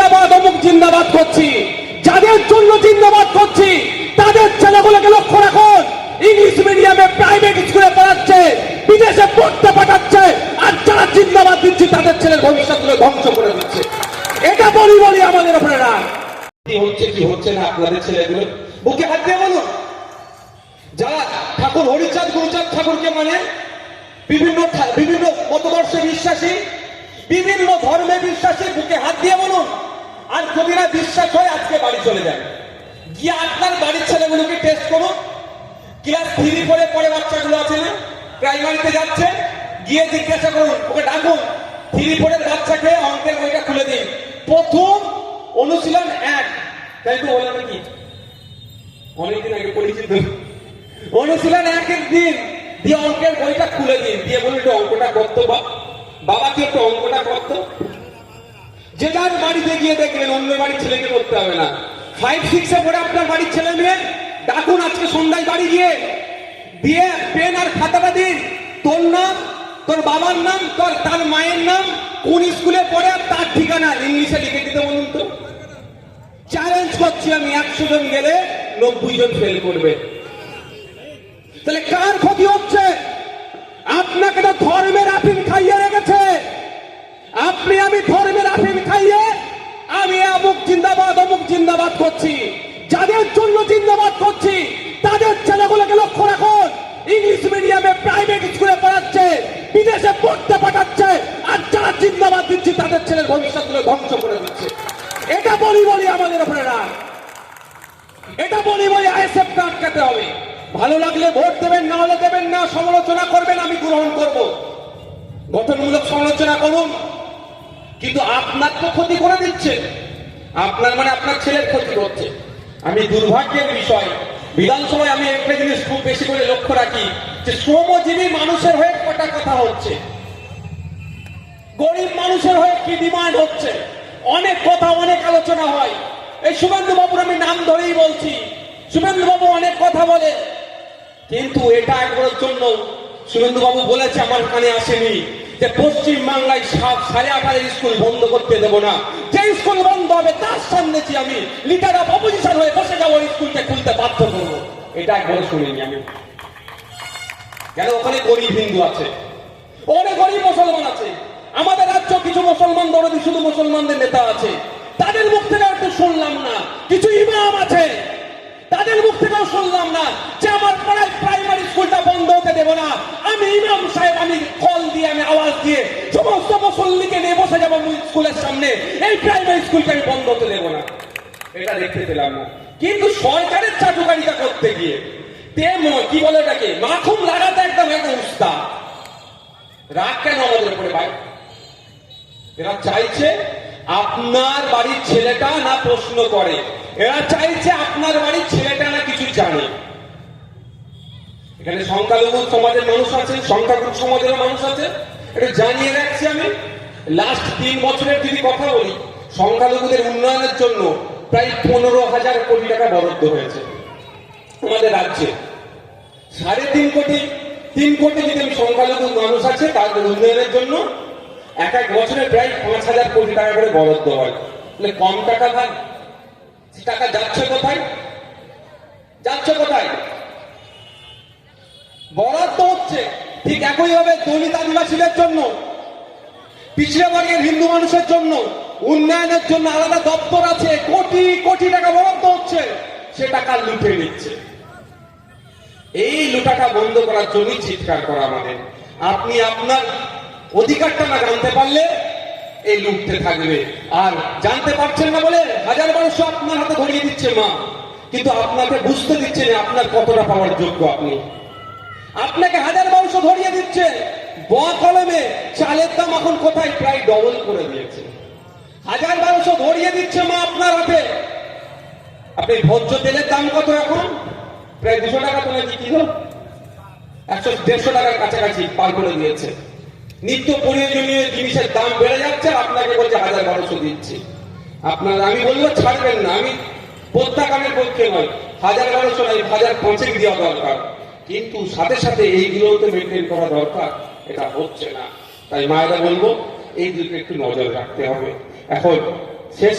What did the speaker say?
জিন্দাবাদ অমুক জিন্দাবাদ করছি, যাদের জন্য জিন্দাবাদ করছি তাদের ছেলেগুলোকে লক্ষ্য রাখুন। ইংলিশ মিডিয়ামে প্রাইভেট স্কুলে পড়াচ্ছে, বিদেশে পড়তে পাঠাচ্ছে, আর যারা জিন্দাবাদ দিচ্ছে তাদের ছেলের ভবিষ্যৎগুলো ধ্বংস করে দিচ্ছে। এটা বলি আমাদের উপরে না কি হচ্ছে কি হচ্ছে না আপনাদের ছেলেগুলো বুকে হাত দিয়ে বলুন। যারা ঠাকুর হরিচাঁদ গুরুচাঁদ ঠাকুরকে মানে, বিভিন্ন মতদর্শে বিশ্বাসী, বিভিন্ন ধর্মে বিশ্বাসী, বুকে হাত দিয়ে বলুন। আর যদি না বিশ্বাস হয় আজকে বাড়ি চলে যান, গিয়ে আপনার বাড়ির ছেলেগুলোকে টেস্ট করুন। ক্লাস 3 পড়ে বাচ্চাগুলো আছে না, প্রাইমারিতে যাচ্ছে, গিয়ে জিজ্ঞাসা করুন, ওকে ডাকুন, 3 বাচ্চাকে অঙ্কের বইটা খুলে দিন। প্রথম অনুশীলন 1, তাই তো বলে নাকি অনেকদিন আগে পরিচিত। অনুশীলন 1 দিন দিয়ে অঙ্কের বইটা খুলে দিন, দিয়ে বলুন একটু অঙ্কটা করতো বাবাকে, একটু অঙ্কটা করতো। যে যার বাড়িতে গিয়ে দেখবেন অন্য বাড়ির ছেলেকে করতে হবে না। 5-6 পড়ে আপনার বাড়ির ছেলে মেয়ে ডাকুন আজকে সন্ধ্যায় বাড়ি গিয়ে, দিয়ে পেন আর খাতাটা দিন, তোর নাম, তোর বাবার নাম, তার মায়ের নাম, কোন স্কুলে পড়ে আর তার ঠিকানা ইংলিশে লিখে দিতে বলুন তো। চ্যালেঞ্জ করছি আমি, 100 জন গেলে 90 জন ফেল করবে। তাহলে কার ক্ষতি হচ্ছে? আপনাকে তো ধর্মের আফিম খাইয়ে রেখেছে। আপনি আমি ধর্মের আফিম খাইয়ে আমি অমুক জিন্দাবাদ করছি, যাদের জন্য জিন্দাবাদ করছি তাদের ছেলেগুলোকে লক্ষ্য রাখুন। ইংলিশ মিডিয়ামে প্রাইভেট স্কুলে পড়াচ্ছে, বিদেশে পড়তে পাঠাচ্ছে, আর যারা জিন্দাবাদ দিচ্ছে তাদের ছেলের ভবিষ্যৎগুলো ধ্বংস করে দিচ্ছে। এটা বলি আমাদের উপরে না, এটা বলি আইএসএফ কে আটকাতে হবে। ভালো লাগলে ভোট দেবেন, না হলে দেবেন না, সমালোচনা করবেন, আমি গ্রহণ করব, গঠনমূলক সমালোচনা করুন, কিন্তু আপনার তো ক্ষতি করে দিচ্ছে। আপনার মানে আপনার ছেলের ক্ষতি করছে। আমি দুর্ভাগ্যের বিষয়, বিধানসভায় আমি একটা জিনিস খুব বেশি করে লক্ষ্য রাখি, যে শ্রমজীবী মানুষের হয়ে কটা কথা হচ্ছে, গরিব মানুষের হয়ে কি ডিমান্ড হচ্ছে, অনেক কথা অনেক আলোচনা হয়। এই শুভেন্দু বাবুর আমি নাম ধরেই বলছি, শুভেন্দু বাবু অনেক কথা বলে, কিন্তু এটা একবারের জন্য শুভেন্দু বাবু বলেছে, আমার কানে আসেনি, যে পশ্চিম বাংলায় 8:30 স্কুল বন্ধ করতে দেব না, যে স্কুল বন্ধ হবে তার সামনে যে আমি লিডার অফ অপোজিশন হয়ে বসে যাবো, স্কুলকে খুলতে বাধ্য করবো। এটা একবার শুনিনি আমি। কেন? ওখানে গরিব হিন্দু আছে, ওখানে গরিব মুসলমান আছে। আমাদের রাজ্য কিছু মুসলমান দরদি, শুধু মুসলমানদের নেতা আছে, তাদের মুখ থেকে একটু শুনলাম না। কিছু ইমাম আছে, তাদের মুখ থেকেও শুনলাম না যে আমার পাড়ায় প্রাইমারি স্কুলটা বন্ধ হতে দেব না। আমি ইমাম সাহেব, আমি কল দিয়ে, আমি আওয়াজ দিয়ে সমস্ত মুসল্লিকে নিয়ে বসে যাবো স্কুলের সামনে, এই প্রাইমারি স্কুলকে আমি বন্ধ হতে দেব না। এটা দেখতে পেলাম না। কিন্তু সরকারের চাটুকারিতা করতে গিয়ে কি বলে এটাকে মাখুম লাগাতে একদম উস্তাদ। রাগ কেন আমাদের উপরে ভাই? এরা চাইছে আপনার বাড়ির ছেলেটা না প্রশ্ন করে, এরা চাইছে আপনার বাড়ির ছেলেটা না কিছু জানে। এখানে সংখ্যালঘু সমাজের মানুষ আছে, সংখ্যাগুরু সমাজের মানুষ আছে, এটা জানিয়ে রাখছি আমি। লাস্ট 3 বছরের যদি কথা বলি, সংখ্যালঘুদের উন্নয়নের জন্য প্রায় 15,000 কোটি টাকা বরাদ্দ হয়েছে আমাদের রাজ্যে। 3.5 কোটি যদি সংখ্যালঘু মানুষ আছে, তাদের উন্নয়নের জন্য এক বছরে প্রায় 5,000 কোটি টাকা করে বরাদ্দ হয়। তাহলে কম টাকা ভাই, টাকা যাচ্ছে কোথায়? বরাদ্দ হচ্ছে ঠিক একইভাবে দলিত আদিবাসীদের জন্য, পিছিয়ে বর্গের হিন্দু মানুষের জন্য, উন্নয়নের জন্য আলাদা দপ্তর আছে, কোটি কোটি টাকা বরাদ্দ হচ্ছে, সে টাকা লুটে নিচ্ছে। এই লুটাটা বন্ধ করার জন্যই চিৎকার করা আমাদের। আপনি আপনার অধিকারটা না জানতে পারলে এই লুটতে থাকবে, আর জানতে পারছেন না বলে 1000-1200 আপনার হাতে ধরিয়ে দিচ্ছে মা, কিন্তু আপনাকে বুঝতে দিচ্ছে না আপনার কতটা পাওয়ার যোগ্য। আপনাকে 1000-1200 ধরিয়ে দিচ্ছে, কলমে চালের দাম এখন কোথায়? প্রায় ডবল করে দিয়েছে। 1000-1200 ধরিয়ে দিচ্ছে মা আপনার হাতে। আপনি ভোজ্য তেলের দাম কত এখন? প্রায় 200 টাকা তো নাকি কিলো, 100-150 টাকার কাছাকাছি পার করে দিয়েছে। নিত্য প্রয়োজনীয় জিনিসের দাম বেড়ে যাচ্ছে, আপনাকে বলছে 1000-1200 দিচ্ছি। আমি বলবো ছাড়বেন না, আমি প্রত্যাখ্যানের পক্ষে নয়, 1000-1200 নয়, 1005 দেওয়া দরকার, কিন্তু সাথে সাথে এইগুলো তো মেনটেন করা দরকার। এটা হচ্ছে না, তাই মায়েরা বলবো এই দিকে একটু নজর রাখতে হবে। এখন শেষ